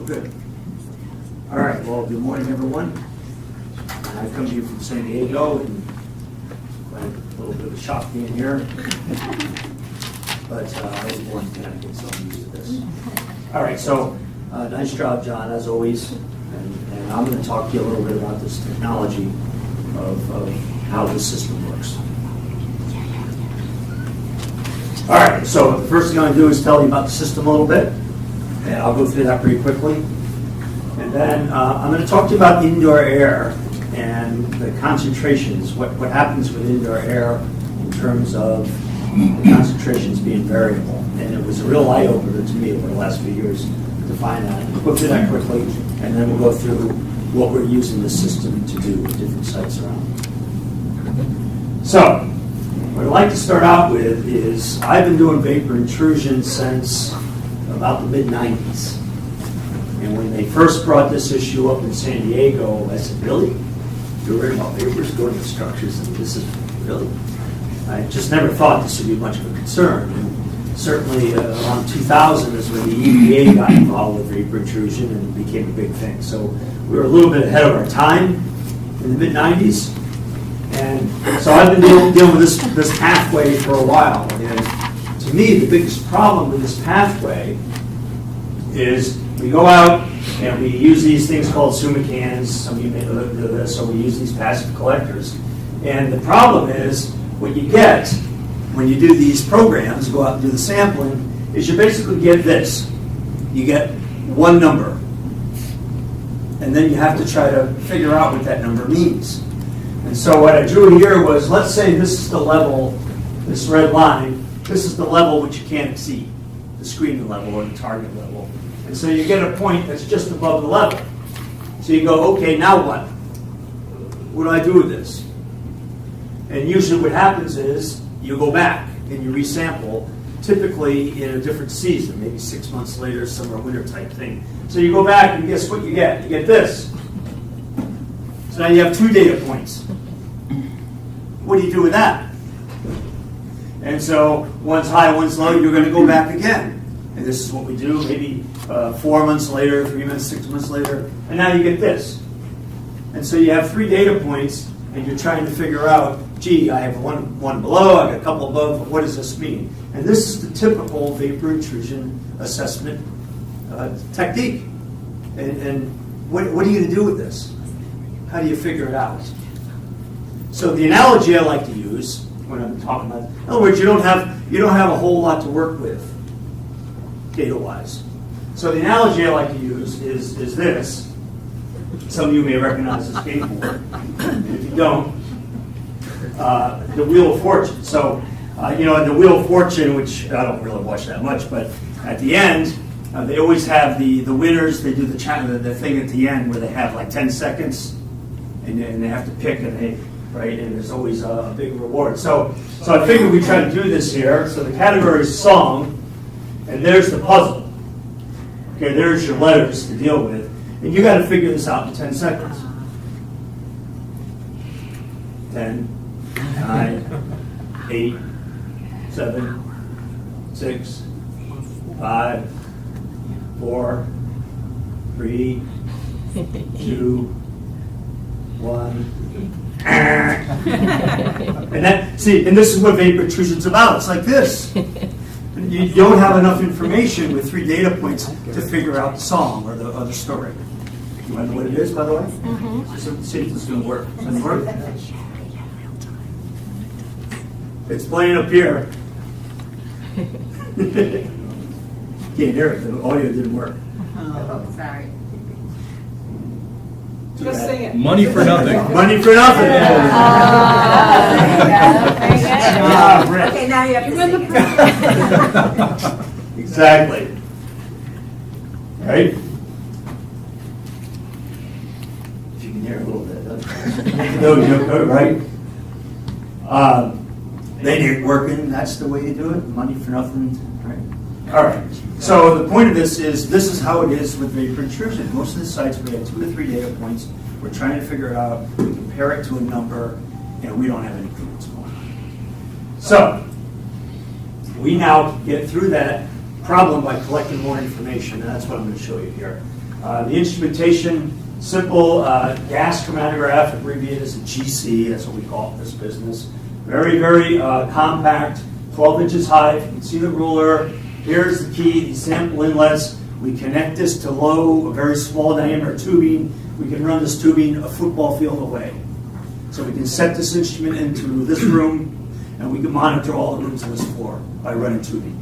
Good. All right, well, good morning, everyone. I come to you from San Diego, and quite a little bit of a shock being here. But I was born in Connecticut, so I'm used to this. All right, so nice job, John, as always. And I'm going to talk to you a little bit about this technology of how this system works. All right, so the first thing I'm going to do is tell you about the system a little bit. And I'll go through that pretty quickly. And then I'm going to talk to you about indoor air and the concentrations, what happens with indoor air in terms of the concentrations being variable. And it was a real eye-opener to me over the last few years to find that. We'll go through that quickly, and then we'll go through what we're using the system to do at different sites around. So, what I'd like to start out with is I've been doing vapor intrusion since about the mid-90s. And when they first brought this issue up in San Diego, I said, really? You're worried about vapors going to structures? And this is really? I just never thought this would be much of a concern. And certainly around 2000 is when the EPA got involved with vapor intrusion and it became a big thing. So we were a little bit ahead of our time in the mid-90s. And so I've been dealing with this pathway for a while. And to me, the biggest problem with this pathway is we go out and we use these things called suma cans. Some of you may know this, so we use these passive collectors. And the problem is what you get when you do these programs, go out and do the sampling, is you basically get this. You get one number. And then you have to try to figure out what that number means. And so what I drew here was, let's say this is the level, this red line, this is the level which you can't exceed, the screening level or the target level. And so you get a point that's just above the level. So you go, okay, now what? What do I do with this? And usually what happens is you go back and you resample, typically in a different season, maybe 6 months later, summer, winter type thing. So you go back and guess what you get? You get this. So now you have 2 data points. What do you do with that? And so one's high, one's low, you're going to go back again. And this is what we do, maybe 4 months later, 3 months, 6 months later, and now you get this. And so you have 3 data points, and you're trying to figure out, gee, I have one below, I got a couple above, what does this mean? And this is the typical vapor intrusion assessment technique. And what are you going to do with this? How do you figure it out? So the analogy I like to use when I'm talking about, in other words, you don't have a whole lot to work with, data-wise. So the analogy I like to use is this. Some of you may recognize this skateboard. And if you don't, the Wheel of Fortune. So, in the Wheel of Fortune, which I don't really watch that much, but at the end, they always have the winners. They do the thing at the end where they have like 10 seconds, and they have to pick, and right, and there's always a big reward. So I figured we try to do this here. So the category is song, and there's the puzzle. Okay, there's your letters to deal with, and you got to figure this out in 10 seconds. 10, 9, 8, 7, 6, 5, 4, 3, 2, 1. And this is what vapor intrusion's about. It's like this. You don't have enough information with 3 data points to figure out the song or the other story. You want to know what it is, by the way? Mm-hmm. See if this is going to work. Does it work? It's playing up here. Can't hear it. The audio didn't work. Oh, sorry. Just sing it. Money for nothing. Money for nothing. Okay, now you have to sing it. Exactly. Right? If you can hear a little bit. Right? They ain't working. That's the way you do it. Money for nothing. Right? All right. So the point of this is how it is with vapor intrusion. Most of the sites, we have 2 or 3 data points. We're trying to figure it out. We compare it to a number, and we don't have any clue what's going on. So we now get through that problem by collecting more information, and that's what I'm going to show you here. The instrumentation, simple gas chromatograph, abbreviated as a GC, that's what we call it in this business. Very, very compact, 12 inches high. You can see the ruler. Here's the key, the sample inlets. We connect this to low, a very small diameter tubing. We can run this tubing a football field away. So we can set this instrument into this room, and we can monitor all the rooms on this floor by running tubing.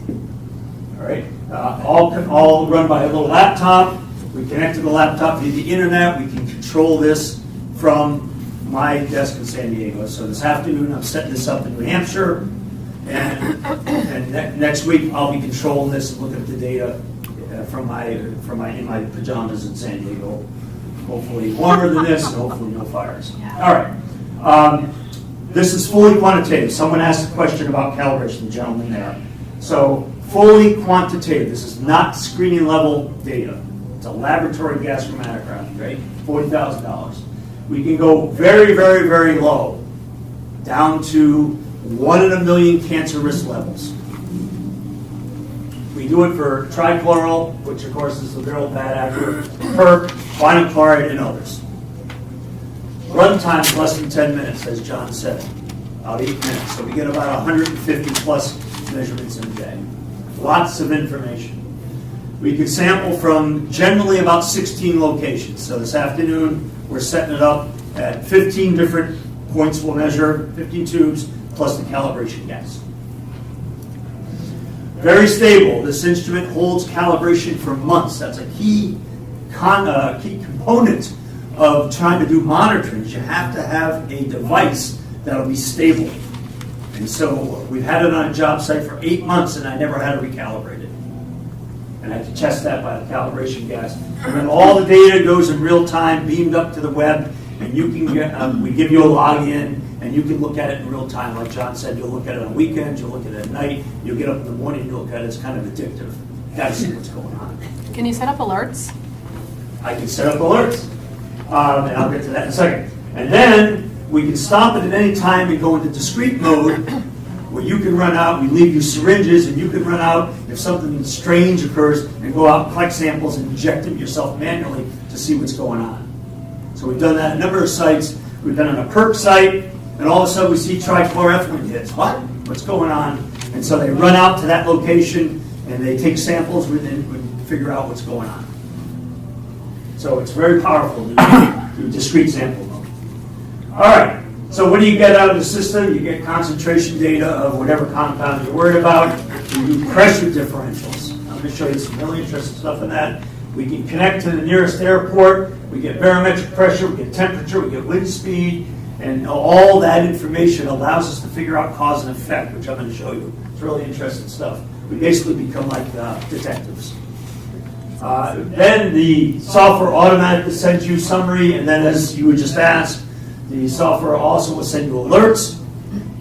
All right, all run by a little laptop. We connect to the laptop via the internet. We can control this from my desk in San Diego. So this afternoon, I'm setting this up in New Hampshire, and next week I'll be controlling this and looking at the data from my pajamas in San Diego. Hopefully warmer than this, and hopefully no fires. All right. This is fully quantitative. Someone asked a question about calibration, the gentleman there. So fully quantitative. This is not screening level data. It's a laboratory gas chromatograph, right? $40,000. We can go very, very, very low, down to 1 in a million cancer risk levels. We do it for trichloral, which of course is a real bad actor, PERC, quantum chloride, and others. Run time is less than 10 minutes, as John said, about 8 minutes. So we get about 150 plus measurements in a day. Lots of information. We can sample from generally about 16 locations. So this afternoon, we're setting it up at 15 different points we'll measure, 15 tubes, plus the calibration gas. Very stable. This instrument holds calibration for months. That's a key component of trying to do monitoring. You have to have a device that'll be stable. And so we've had it on a job site for 8 months, and I never had to recalibrate it. And I had to test that by the calibration gas. And then all the data goes in real time, beamed up to the web, and you can get, we give you a login, and you can look at it in real time. Like John said, you'll look at it on weekends, you'll look at it at night, you'll get up in the morning, you'll look at it. It's kind of addictive. You gotta see what's going on. Can you set up alerts? I can set up alerts, and I'll get to that in a second. And then we can stop it at any time and go into discrete mode, where you can run out, we leave you syringes, and you can run out if something strange occurs and go out and collect samples and inject them yourself manually to see what's going on. So we've done that at a number of sites. We've done it on a PERC site, and all of a sudden we see trichloroethylene hits. What? What's going on? And so they run out to that location, and they take samples and figure out what's going on. So it's very powerful to do discrete sample mode. All right. So what do you get out of the system? You get concentration data of whatever compound you're worried about. You do pressure differentials. I'm going to show you some really interesting stuff in that. We can connect to the nearest airport. We get barometric pressure, we get temperature, we get wind speed, and all that information allows us to figure out cause and effect, which I'm going to show you. It's really interesting stuff. We basically become like detectives. Then the software automatically sends you summary, and then as you would just ask, the software also will send you alerts,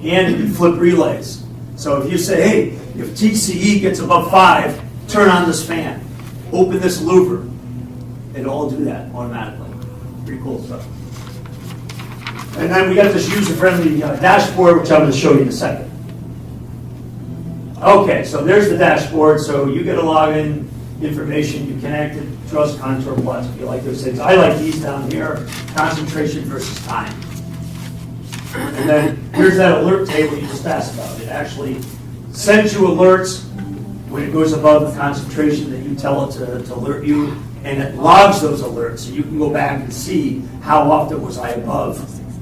and it can flip relays. So if you say, hey, if TCE gets above 5, turn on this fan, open this louver, it'll all do that automatically. Pretty cool stuff. And then we got this user-friendly dashboard, which I'm going to show you in a second. Okay, so there's the dashboard. So you get a login information, you connect it, draws contour plots if you like those things. I like these down here, concentration versus time. And then here's that alert table you just asked about. It actually sends you alerts when it goes above the concentration that you tell it to alert you, and it logs those alerts, so you can go back and see how often was I above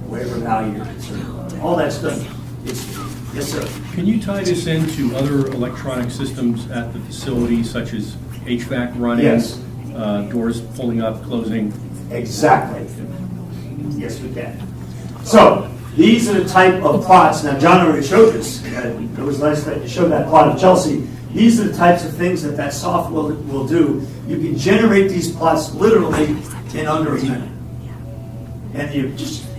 whatever value you're concerned about. All that stuff is, yes sir. Can you tie this into other electronic systems at the facility, such as HVAC running, Yes. Doors pulling up, closing? Exactly. Yes, we can. So, these are the type of plots. Now, John already showed this. It was nice that you showed that plot of Chelsea. These are the types of things that software will do. You can generate these plots literally in under a minute.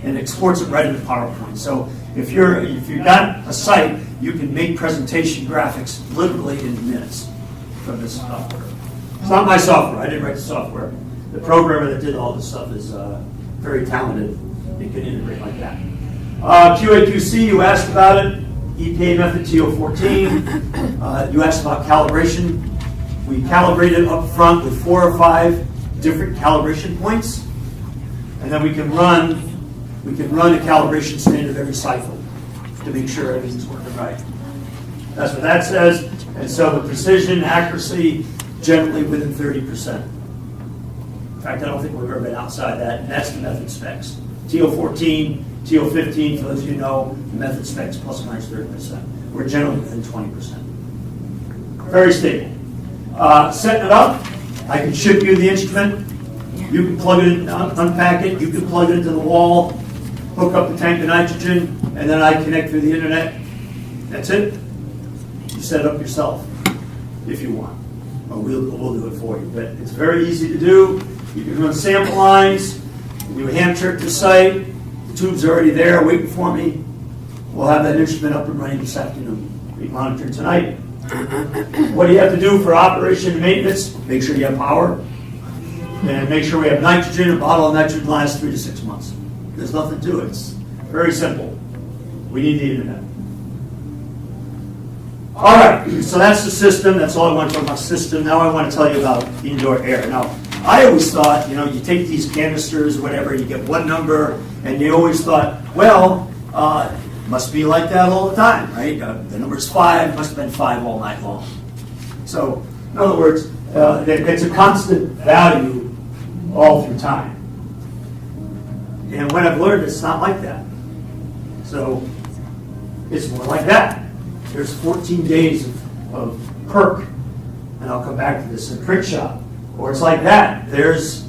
And exports it right into PowerPoint. So if you've got a site, you can make presentation graphics literally in minutes from this software. It's not my software. I didn't write the software. The programmer that did all this stuff is very talented. It can integrate like that. QA/QC, you asked about it. EPA method TO14. You asked about calibration. We calibrated up front with 4 or 5 different calibration points, and then we can run a calibration standard every cycle to make sure everything's working right. That's what that says. And so the precision, accuracy, generally within 30%. In fact, I don't think we've ever been outside that, and that's the method specs. TO14, TO15, for those of you who know, the method specs plus or minus 30%. We're generally within 20%. Very stable. Setting it up, I can ship you the instrument. You can plug it in, unpack it, you can plug it into the wall, hook up the tank of nitrogen, and then I connect through the internet. That's it. You set it up yourself if you want. Or we'll do it for you. But it's very easy to do. You can run sample lines. You hand trick the site. The tube's already there waiting for me. We'll have that instrument up and running this afternoon. We monitor tonight. What do you have to do for operation and maintenance? Make sure you have power. And make sure we have nitrogen. A bottle of nitrogen lasts 3 to 6 months. There's nothing to it. It's very simple. We need the internet. All right, so that's the system. That's all I want to talk about system. Now I want to tell you about indoor air. Now, I always thought, you take these canisters, whatever, you get one number, and you always thought, well, must be like that all the time, right? The number's 5, must have been 5 all night long. So, in other words, it's a constant value all through time. And what I've learned, it's not like that. So, it's more like that. There's 14 days of perk, and I'll come back to this in print shop. Or it's like that. There's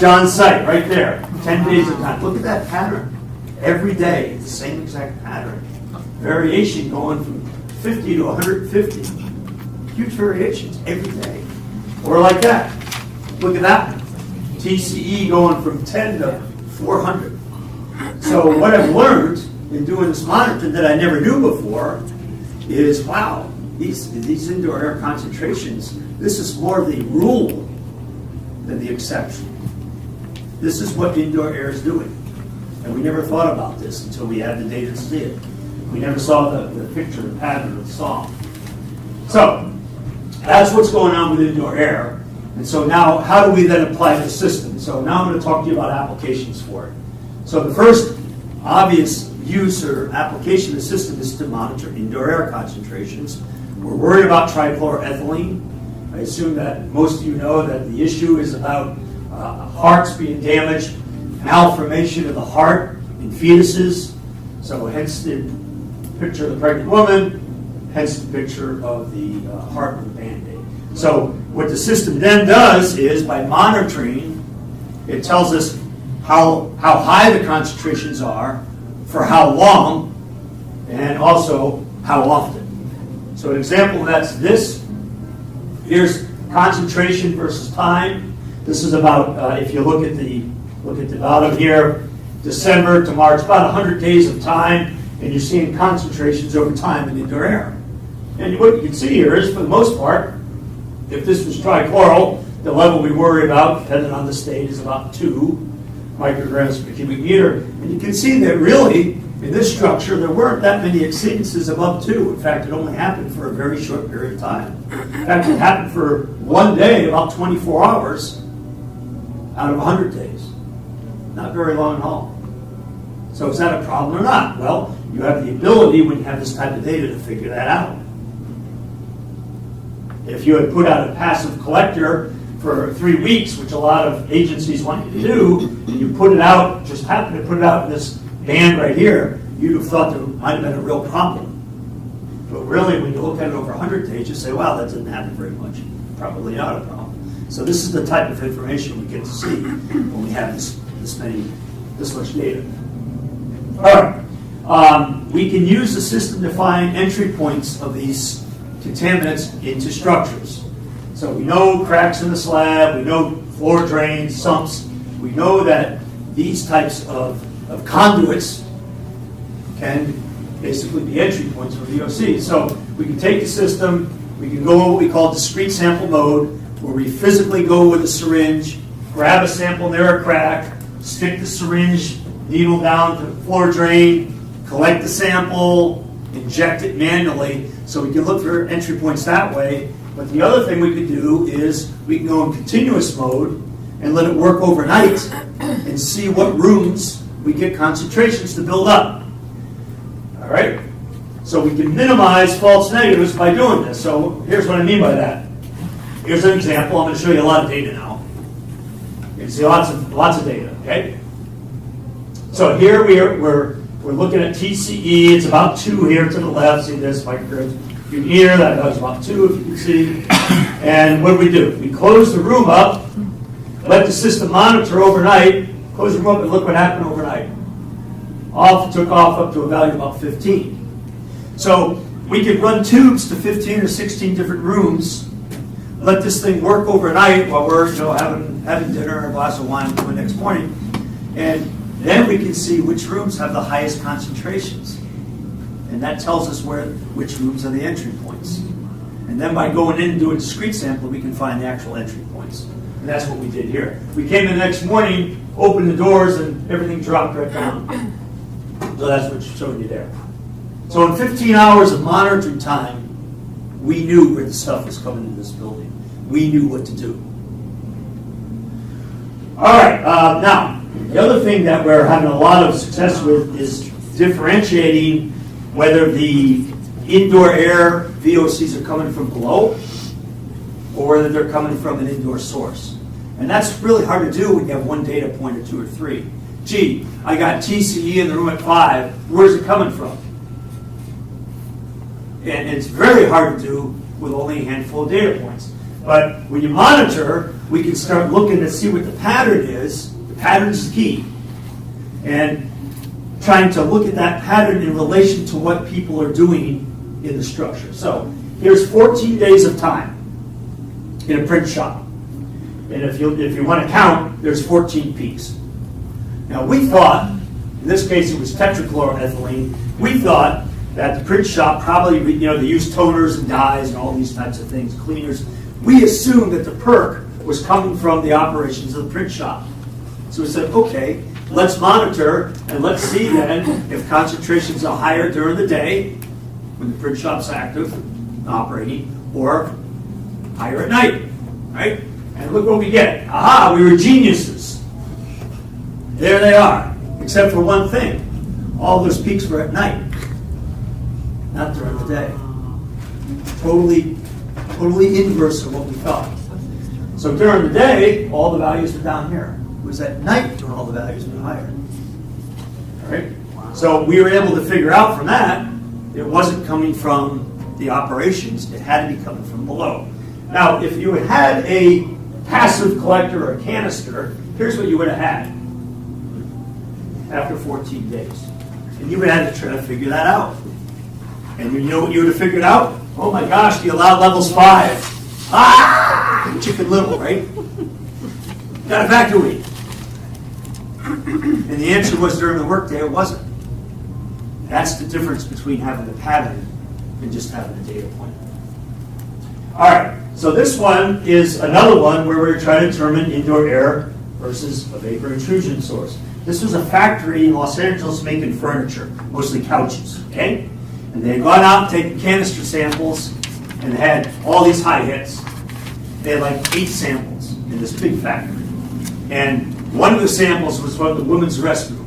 John's site right there. 10 days of time. Look at that pattern. Every day, the same exact pattern. Variation going from 50 to 150. Huge variations every day. Or like that. Look at that one. TCE going from 10 to 400. So what I've learned in doing this monitoring that I never knew before is, wow, these indoor air concentrations, this is more the rule than the exception. This is what indoor air is doing. And we never thought about this until we had the data to see it. We never saw the picture, the pattern of the song. So, that's what's going on with indoor air. And so now, how do we then apply the system? So now I'm going to talk to you about applications for it. So the first obvious use or application of the system is to monitor indoor air concentrations. We're worried about trichloroethylene. I assume that most of you know that the issue is about hearts being damaged, malformation of the heart in fetuses. So hence the picture of the pregnant woman, hence the picture of the heart with a Band-Aid. So what the system then does is, by monitoring, it tells us how high the concentrations are, for how long, and also how often. So an example of that's this. Here's concentration versus time. This is about, if you look at the bottom here, December to March, about 100 days of time, and you're seeing concentrations over time in indoor air. And what you can see here is, for the most part, if this was trichloral, the level we worry about, depending on the state, is about 2 micrograms per cubic meter. And you can see that really, in this structure, there weren't that many exceedances above 2. In fact, it only happened for a very short period of time. In fact, it happened for one day, about 24 hours out of 100 days. Not very long at all. So is that a problem or not? Well, you have the ability, when you have this type of data, to figure that out. If you had put out a passive collector for 3 weeks, which a lot of agencies want you to do, and you put it out, just happened to put it out in this band right here, you'd have thought there might have been a real problem. But really, when you look at it over 100 days, you say, wow, that doesn't happen very much. Probably not a problem. So this is the type of information we get to see when we have this much data. All right. We can use the system to find entry points of these contaminants into structures. So we know cracks in the slab, we know floor drains, sumps. We know that these types of conduits can basically be entry points for VOCs. So we can take the system, we can go what we call discrete sample mode, where we physically go with a syringe, grab a sample near a crack, stick the syringe needle down to the floor drain, collect the sample, inject it manually, so we can look for entry points that way. But the other thing we could do is we can go in continuous mode and let it work overnight and see what rooms we get concentrations to build up. All right? So we can minimize false negatives by doing this. So here's what I mean by that. Here's an example. I'm going to show you a lot of data now. You can see lots of data, okay? So here we're looking at TCE. It's about 2 here to the left. See this microgrid. You can hear that was about 2, if you can see. And what do? We close the room up, let the system monitor overnight, close the room up, and look what happened overnight. Took off up to a value of about 15. So we could run tubes to 15 or 16 different rooms, let this thing work overnight while we're having dinner and a glass of wine until the next morning, and then we can see which rooms have the highest concentrations. And that tells us which rooms are the entry points. And then by going in and doing a discrete sample, we can find the actual entry points. And that's what we did here. We came in the next morning, opened the doors, and everything dropped right down. So that's what showed you there. So in 15 hours of monitoring time, we knew where the stuff was coming into this building. We knew what to do. All right, now, the other thing that we're having a lot of success with is differentiating whether the indoor air VOCs are coming from below or whether they're coming from an indoor source. And that's really hard to do when you have one data point or 2 or 3. Gee, I got TCE in the room at 5. Where's it coming from? And it's very hard to do with only a handful of data points. But when you monitor, we can start looking to see what the pattern is. The pattern is the key. And trying to look at that pattern in relation to what people are doing in the structure. So here's 14 days of time in a print shop. And if you want to count, there's 14 peaks. Now we thought, in this case it was tetrachloroethylene, we thought that the print shop probably, they use toners and dyes and all these types of things, cleaners. We assumed that the perk was coming from the operations of the print shop. So we said, okay, let's monitor and let's see then if concentrations are higher during the day when the print shop's active, operating, or higher at night, right? And look what we get. Aha, we were geniuses. There they are, except for one thing. All those peaks were at night, not during the day. Totally inverse of what we thought. So during the day, all the values were down here. It was at night when all the values were higher. All right? So we were able to figure out from that, it wasn't coming from the operations, it had to be coming from below. Now, if you had a passive collector or a canister, here's what you would have had after 14 days. And you would have had to try to figure that out. And you know what you would have figured out? Oh my gosh, the allowed level's 5. Ah! Chicken Little, right? Got to evacuate. And the answer was during the workday, it wasn't. That's the difference between having a pattern and just having a data point. All right, so this one is another one where we're trying to determine indoor air versus a vapor intrusion source. This was a factory in Los Angeles making furniture, mostly couches, okay? And they had gone out and taken canister samples and had all these high hits. They had like 8 samples in this big factory. And one of the samples was from the women's restroom.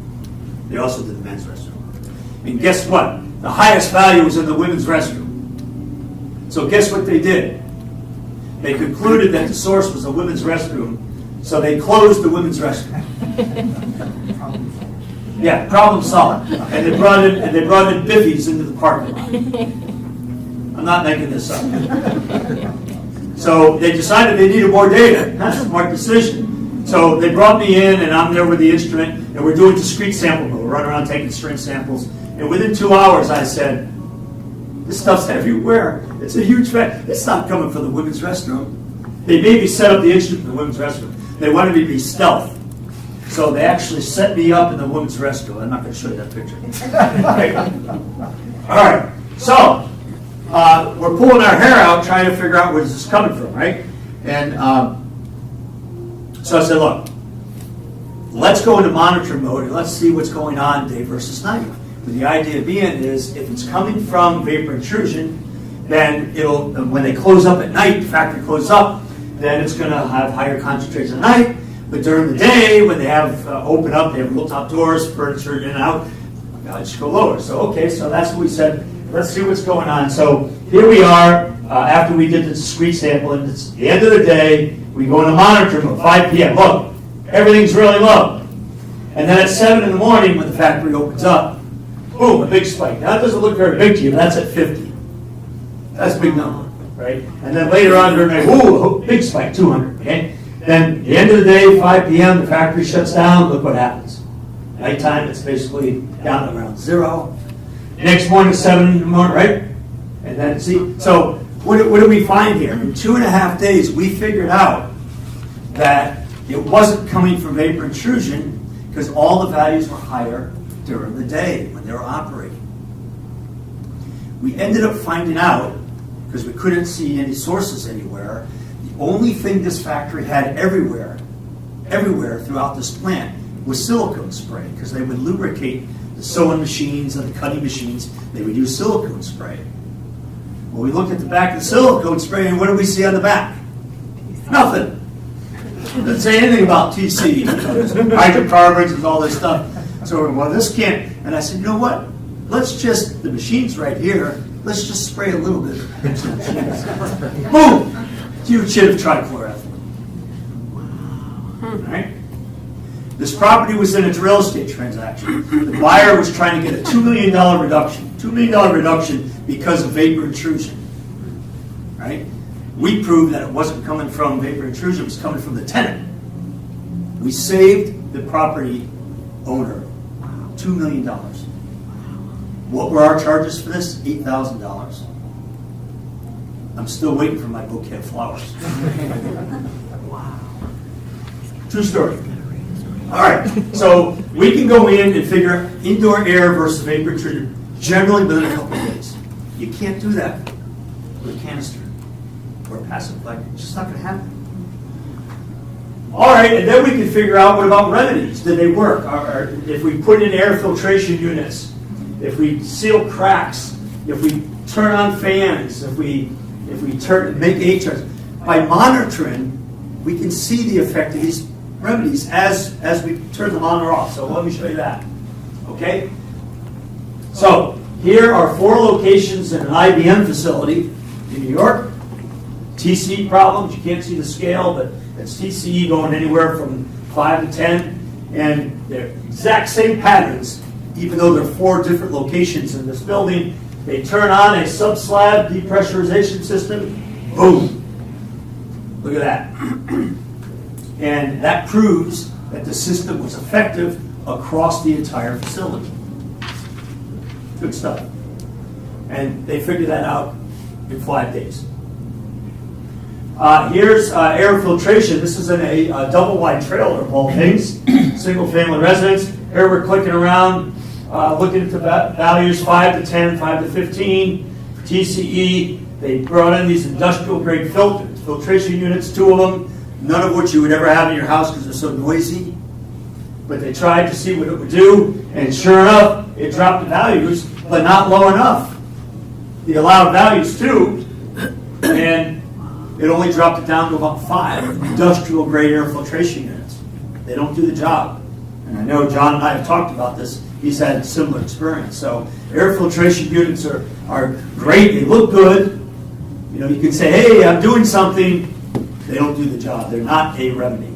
They also did the men's restroom. And guess what? The highest value was in the women's restroom. So guess what they did? They concluded that the source was the women's restroom, so they closed the women's restroom. Yeah, problem solved. And they brought in bivvies into the parking lot. I'm not making this up. So they decided they needed more data. That's a smart decision. So they brought me in, and I'm there with the instrument, and we're doing discrete sample mode. We're running around taking string samples. And within 2 hours, I said, this stuff's everywhere. It's a huge fact. It's not coming from the women's restroom. They made me set up the instrument in the women's restroom. They wanted me to be stealth. So they actually set me up in the women's restroom. I'm not going to show you that picture. Okay. All right. So we're pulling our hair out trying to figure out where this is coming from, right? And so I said, look, let's go into monitor mode and let's see what's going on day versus night. But the idea being is if it's coming from vapor intrusion, then it'll, when they close up at night, the factory closes up, then it's going to have higher concentrations at night. But during the day, when they have open up, they have rooftop doors, furniture in and out, I just go lower. So, okay, so that's what we said. Let's see what's going on. So here we are after we did the discrete sample, and it's the end of the day. We go into monitor mode, 5 p.m. Look, everything's really low. And then at 7 in the morning, when the factory opens up, boom, a big spike. Now, it doesn't look very big to you, but that's at 50. That's a big number, right? And then later on during the night, ooh, big spike, 200, okay? Then, at the end of the day, 5 p.m., the factory shuts down. Look what happens. Nighttime, it's basically down to around 0. Next morning, 7 in the morning, right? And then, see, so what do we find here? In 2.5 days, we figured out that it wasn't coming from vapor intrusion because all the values were higher during the day when they were operating. We ended up finding out, because we couldn't see any sources anywhere, the only thing this factory had everywhere throughout this plant was silicone spray, because they would lubricate the sewing machines and the cutting machines. They would use silicone spray. Well, we looked at the back of the silicone spray, and what did we see on the back? Nothing. Doesn't say anything about TC, hydrocarbons and all this stuff. So, well, this can't. And I said, you know what? Let's just, the machine's right here, let's just spray a little bit. Boom! Huge hit of trichloroethylene. All right? This property was in a real estate transaction. The buyer was trying to get a $2 million reduction. $2 million reduction because of vapor intrusion. Right? We proved that it wasn't coming from vapor intrusion, it was coming from the tenant. We saved the property owner $2 million. What were our charges for this? $8,000. I'm still waiting for my bouquet of flowers. Wow. True story. All right, so we can go in and figure indoor air versus vapor intrusion generally within a couple of days. You can't do that with a canister or a passive collector. It's just not going to happen. All right, and then we can figure out what about remedies. Did they work? Or if we put in air filtration units, if we seal cracks, if we turn on fans, if we make HRs, by monitoring, we can see the effect of these remedies as we turn them on or off. So let me show you that. Okay? So here are 4 locations in an IBM facility in New York. TCE problems, you can't see the scale, but it's TCE going anywhere from 5 to 10. And they're exact same patterns, even though there are 4 different locations in this building. They turn on a sub-slab depressurization system. Boom. Look at that. And that proves that the system was effective across the entire facility. Good stuff. And they figured that out in 5 days. Here's air filtration. This is in a double-wide trailer of all things, single-family residence. Here we're clicking around, looking at the values 5 to 10, 5 to 15. For TCE, they brought in these industrial-grade filters, filtration units, 2 of them. None of which you would ever have in your house because they're so noisy. But they tried to see what it would do, and sure enough, it dropped the values, but not low enough. The allowed values too, and it only dropped it down to about 5 industrial-grade air filtration units. They don't do the job. And I know John and I have talked about this. He's had a similar experience. So air filtration units are great. They look good. You know, you can say, hey, I'm doing something. They don't do the job. They're not a remedy.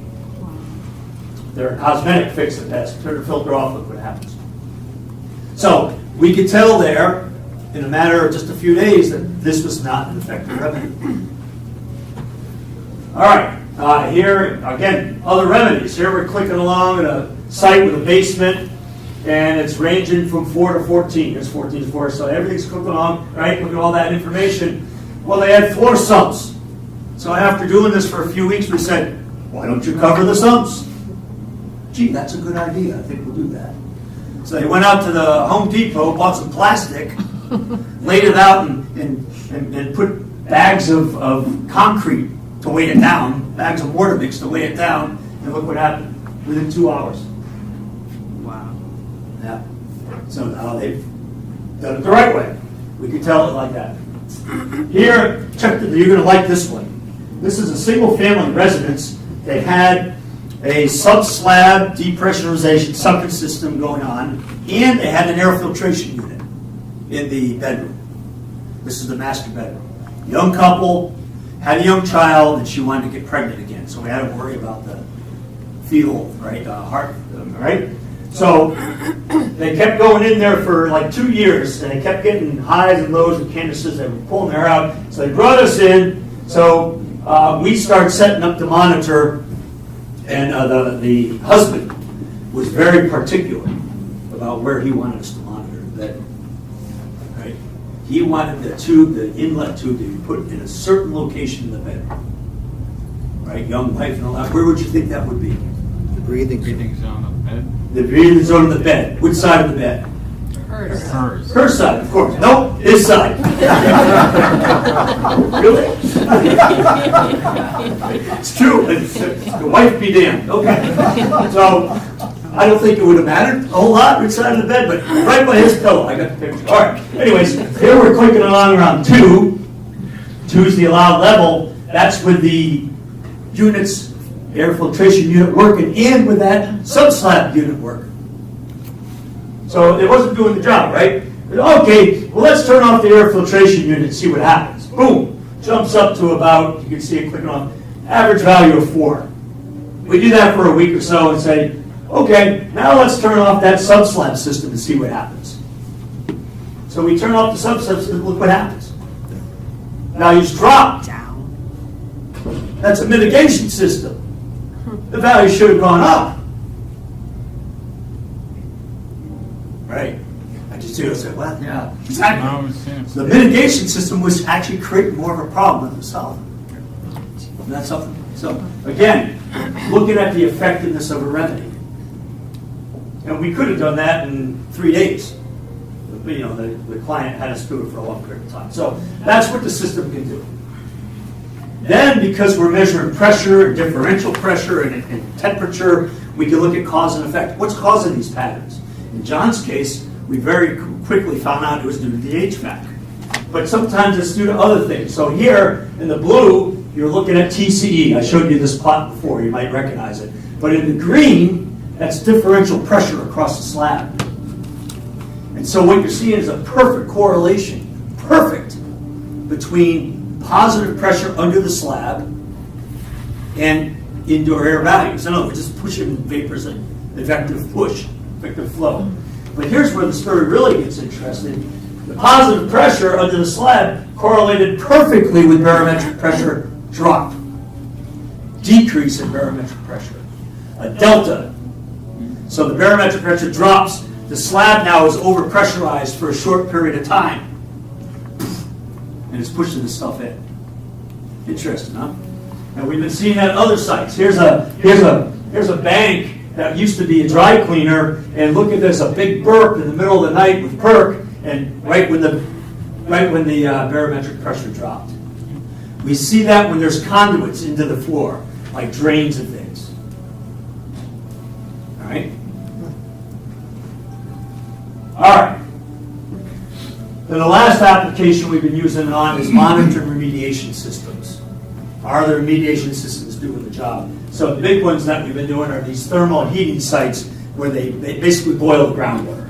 They're a cosmetic fix at best. Turn the filter off, look what happens. So we could tell there, in a matter of just a few days, that this was not an effective remedy. All right, here, again, other remedies. Here we're clicking along at a site with a basement, and it's ranging from 4 to 14. There's 14 to 4, so everything's clicking along, right? Look at all that information. Well, they had 4 sumps. So after doing this for a few weeks, we said, why don't you cover the sumps? Gee, that's a good idea. I think we'll do that. So they went out to the Home Depot, bought some plastic, laid it out, and put bags of concrete to weigh it down, bags of mortar mix to weigh it down, and look what happened within 2 hours. Wow. Yeah. So now they've done it the right way. We could tell it like that. Here, check you're going to like this one. This is a single-family residence. They had a sub-slab depressurization suction system going on, and they had an air filtration unit in the bedroom. This is the master bedroom. Young couple, had a young child, and she wanted to get pregnant again, so we had to worry about the fetal, right, heart, right? So they kept going in there for like 2 years, and they kept getting highs and lows and canisters. They were pulling their hair out. So they brought us in. So we started setting up the monitor, and the husband was very particular about where he wanted us to monitor the bed. Right? He wanted the tube, the inlet tube, to be put in a certain location in the bedroom. Right? Young wife and all that. Where would you think that would be? The breathing zone of the bed. The breathing zone of the bed. Which side of the bed? Hers. Her side, of course. Nope, his side. Really? It's true. The wife be damned. Okay. So I don't think it would have mattered a whole lot which side of the bed, but right by his pillow. I got the picture. All right. Anyways, here we're clicking along around 2. 2 is the allowed level. That's with the units, air filtration unit working, and with that sub-slab unit working. So it wasn't doing the job, right? Okay, well, let's turn off the air filtration unit and see what happens. Boom, jumps up to about, you can see it clicking on, average value of 4. We do that for a week or so and say, okay, now let's turn off that sub-slab system and see what happens. So we turn off the sub-slab system, look what happens. Values drop. That's a mitigation system. The value should have gone up. Right? I just said, well, yeah, exactly. The mitigation system was actually creating more of a problem than solving. That's something. So, again, looking at the effectiveness of a remedy. And we could have done that in 3 days. But, you know, the client had us do it for a long period of time. So that's what the system can do. Then, because we're measuring pressure, differential pressure, and temperature, we can look at cause and effect. What's causing these patterns? In John's case, we very quickly found out it was due to the HVAC. But sometimes it's due to other things. So here, in the blue, you're looking at TCE. I showed you this plot before. You might recognize it. But in the green, that's differential pressure across the slab. And so what you're seeing is a perfect correlation, between positive pressure under the slab and indoor air values. In other words, just pushing vapors like effective push, effective flow. But here's where the story really gets interesting. The positive pressure under the slab correlated perfectly with barometric pressure drop. Decrease in barometric pressure. A delta. So the barometric pressure drops. The slab now is overpressurized for a short period of time. And it's pushing the stuff in. Interesting, huh? And we've been seeing that at other sites. Here's a bank that used to be a dry cleaner, and look at this, a big burp in the middle of the night with perk, and right when the barometric pressure dropped. We see that when there's conduits into the floor, like drains and things. All right? All right. Then the last application we've been using it on is monitoring remediation systems. Are the remediation systems doing the job? So the big ones that we've been doing are these thermal heating sites where they basically boil the groundwater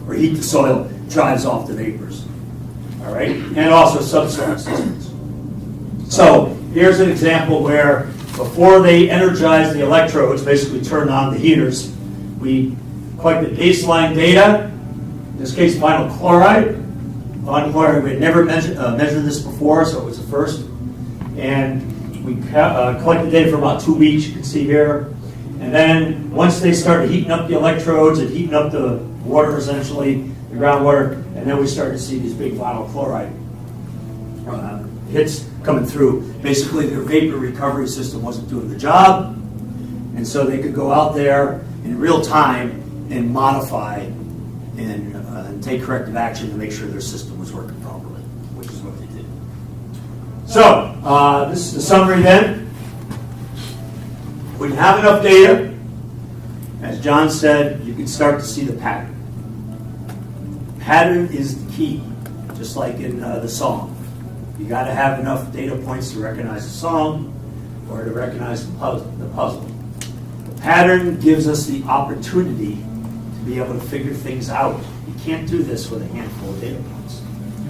or heat the soil, drives off the vapors. All right? And also subsoil systems. So here's an example where before they energize the electrodes, basically turn on the heaters, we collected baseline data, in this case vinyl chloride. Vinyl chloride, we had never measured this before, so it was the first. And we collected data for about 2 weeks, you can see here. And then once they started heating up the electrodes and heating up the water, essentially, the groundwater, and then we started to see these big vinyl chloride hits coming through. Basically, their vapor recovery system wasn't doing the job, and so they could go out there in real time and modify and take corrective action to make sure their system was working properly, which is what they did. So, this is the summary then. When you have enough data, as John said, you can start to see the pattern. Pattern is the key, just like in the song. You got to have enough data points to recognize the song. or to recognize the puzzle. The pattern gives us the opportunity to be able to figure things out. You can't do this with a handful of data points.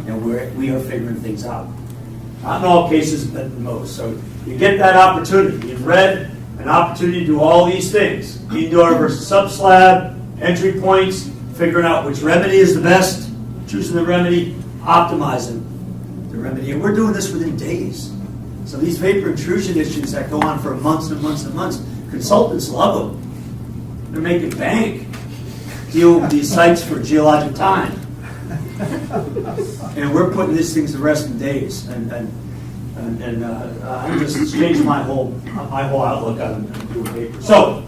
And we are figuring things out. Not in all cases, but in most. So you get that opportunity. In red, an opportunity to do all these things. Indoor versus subslab, entry points, figuring out which remedy is the best, choosing the remedy, optimizing the remedy. And we're doing this within days. So these vapor intrusion issues that go on for months and months and months, consultants love them. They're making bank dealing with these sites for geologic time. And we're putting these things to rest in days. And I'm just changing my whole outlook on doing vapor. So,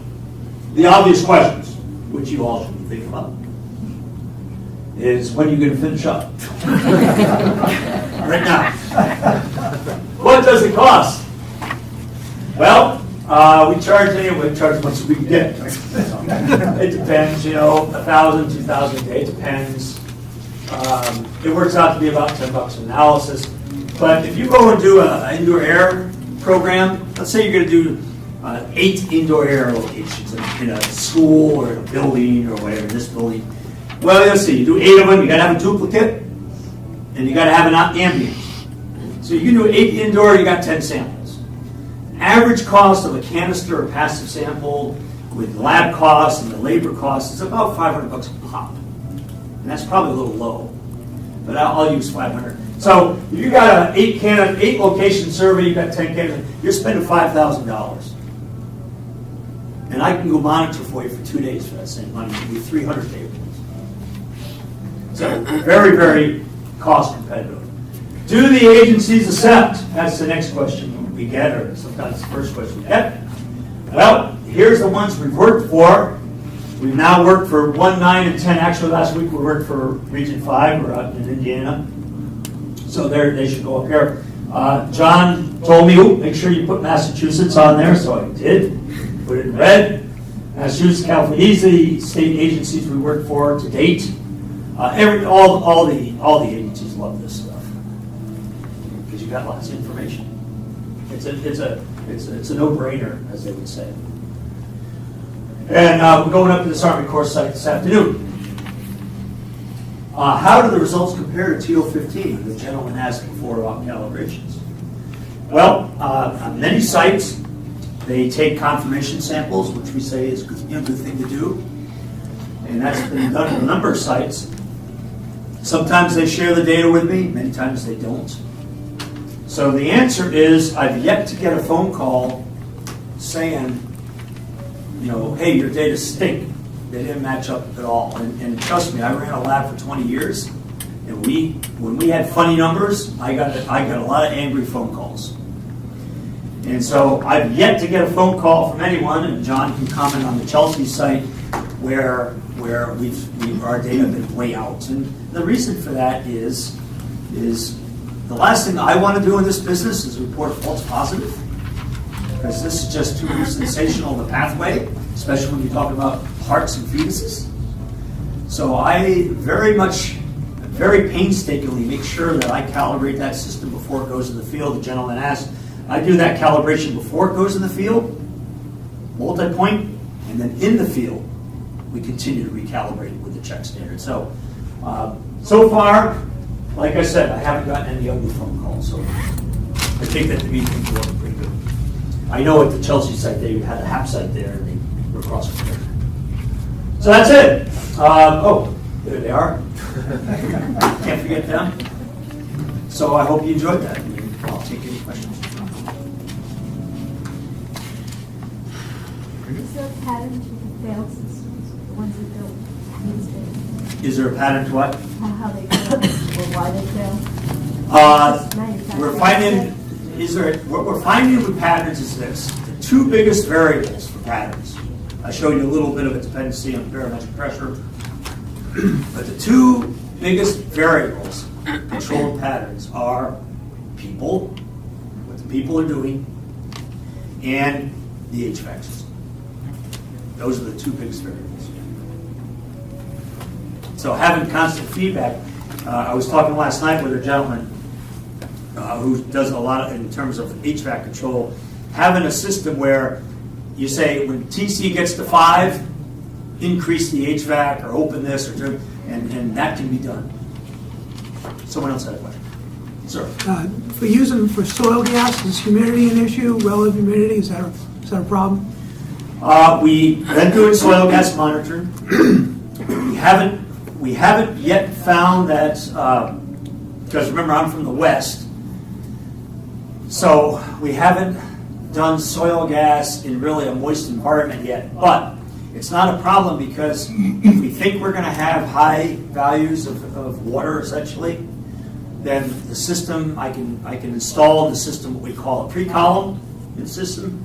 the obvious questions, which you all should be thinking about, is when are you going to finish up? Right now. What does it cost? Well, we charge as much as we can get. It depends, $1,000, $2,000 a day, it depends. It works out to be about $10 an analysis. But if you go and do an indoor air program, let's say you're going to do 8 indoor air locations in a school or in a building or whatever, this building. Well, let's see, you do 8 of them, you got to have a duplicate, and you got to have an ambient. So you can do 8 indoor, you got 10 samples. Average cost of a canister or passive sample with lab costs and the labor costs is about $500 a pop. And that's probably a little low, but I'll use 500. So if you got an 8 location survey, you got 10 canisters, you're spending $5,000. And I can go monitor for you for 2 days for that same money. It'll be 300 tables. So very, very cost competitive. Do the agencies accept? That's the next question we get, or sometimes the first question we get. Well, here's the ones we've worked for. We've now worked for 1, 9, and 10. Actually, last week we worked for Region 5. We're out in Indiana. So they should go up here. John told me, make sure you put Massachusetts on there, so I did. Put it in red. Massachusetts, California. These are the state agencies we worked for to date. All the agencies love this stuff because you got lots of information. It's a no-brainer, as they would say. And we're going up to this Army Corps site this afternoon. How do the results compare to TO15? The gentleman asked before about calibrations. Well, on many sites, they take confirmation samples, which we say is a good thing to do. And that's been done at a number of sites. Sometimes they share the data with me, many times they don't. So the answer is, I've yet to get a phone call saying, hey, your data stink. They didn't match up at all. And trust me, I ran a lab for 20 years, and when we had funny numbers, I got a lot of angry phone calls. And so I've yet to get a phone call from anyone, and John can comment on the Chelsea site where our data have been way out. And the reason for that is the last thing I want to do in this business is report false positive, because this is just too sensational of a pathway, especially when you talk about hearts and fetuses. So I very painstakingly make sure that I calibrate that system before it goes in the field. The gentleman asked, I do that calibration before it goes in the field, multi-point, and then in the field, we continue to recalibrate it with the check standard. So, so far, like I said, I haven't gotten any ugly phone calls, so I think that the meeting's working pretty good. I know at the Chelsea site, they had a HAP site there, and they were cross-compared. So that's it. There they are. Can't forget them. So I hope you enjoyed that. I'll take any questions. Is there a pattern to the failed systems, the ones that don't use data? Is there a pattern to what? How they fail or why they fail? What we're finding with patterns is this: the 2 biggest variables for patterns. I showed you a little bit of a dependency on barometric pressure, but the 2 biggest variables control patterns are people, what the people are doing, and the HVAC system. Those are the 2 biggest variables. So having constant feedback, I was talking last night with a gentleman who does a lot in terms of HVAC control, having a system where you say when TC gets to 5, increase the HVAC or open this or do, and that can be done. Someone else had a question. Sir. For using for soil gas, is humidity an issue? Relative humidity, is that a problem? We've been doing soil gas monitoring. We haven't yet found that, because remember I'm from the West, so we haven't done soil gas in really a moist environment yet. But it's not a problem because if we think we're going to have high values of water essentially, then the system, I can install the system, what we call a pre-column system.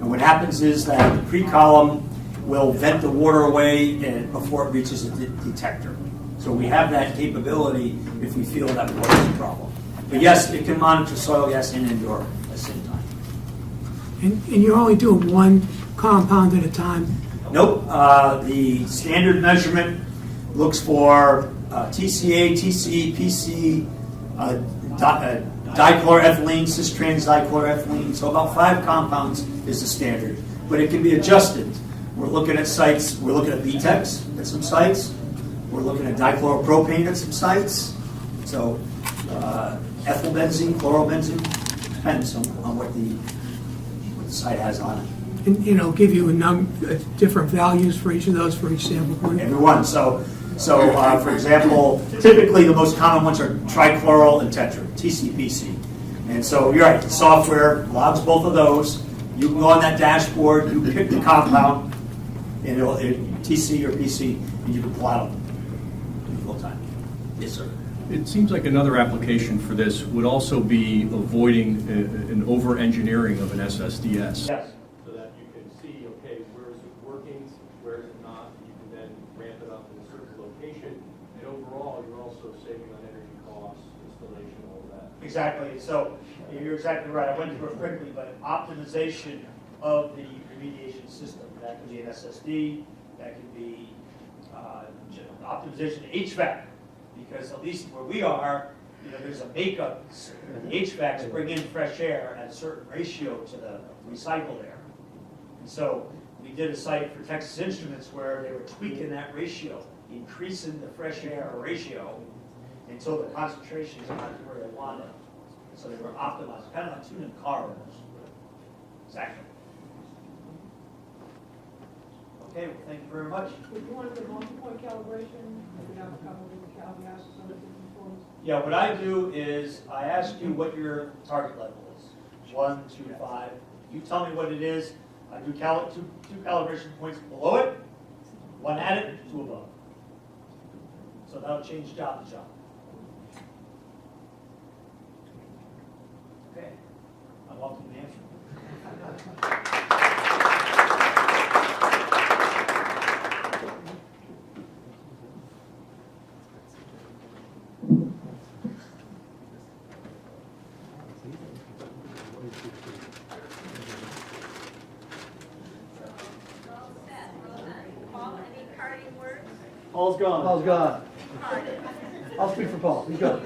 And what happens is that the pre-column will vent the water away before it reaches a detector. So we have that capability if we feel that water is a problem. But yes, it can monitor soil gas and indoor at the same time. And you're only doing one compound at a time? Nope. The standard measurement looks for TCA, TC, PC, dichloroethylene, cis-trans dichloroethylene. So about 5 compounds is the standard. But it can be adjusted. We're looking at sites, we're looking at BTEX at some sites. We're looking at dichloropropane at some sites. So ethylbenzene, chlorobenzene, depends on what the site has on it. And give you different values for each of those for each sample point? Every one. So for example, typically the most common ones are trichloral and tetra, TCPC. And so you're right, the software logs both of those. You can go on that dashboard, you pick the compound, and it'll TC or PC, and you can plot them in full time. Yes, sir. It seems like another application for this would also be avoiding an over-engineering of an SSDS. Yes. So that you can see, okay, where is it working, where is it not, you can then ramp it up in a certain location, and overall, you're also saving on energy costs, installation, all of that. Exactly. So you're exactly right. I went through it quickly, but optimization of the remediation system. That could be an SSD. That could be optimization of HVAC, because at least where we are, there's a makeup. The HVACs bring in fresh air at a certain ratio to the recycled air. And so we did a site for Texas Instruments where they were tweaking that ratio, increasing the fresh air ratio until the concentrations are not where they wanted. So they were optimized, kind of like tuning a car almost. Exactly. Okay, well, thank you very much. If you want the multi-point calibration, we have a couple of different calibers for some of the different forms. Yeah, what I do is I ask you what your target level is. 1, 2, 5. You tell me what it is. I do two calibration points below it, 1 at it, 2 above. So that'll change job to job. Okay, I'm welcome to answer. Paul's gone. Paul's gone. I'll speak for Paul. He's gone.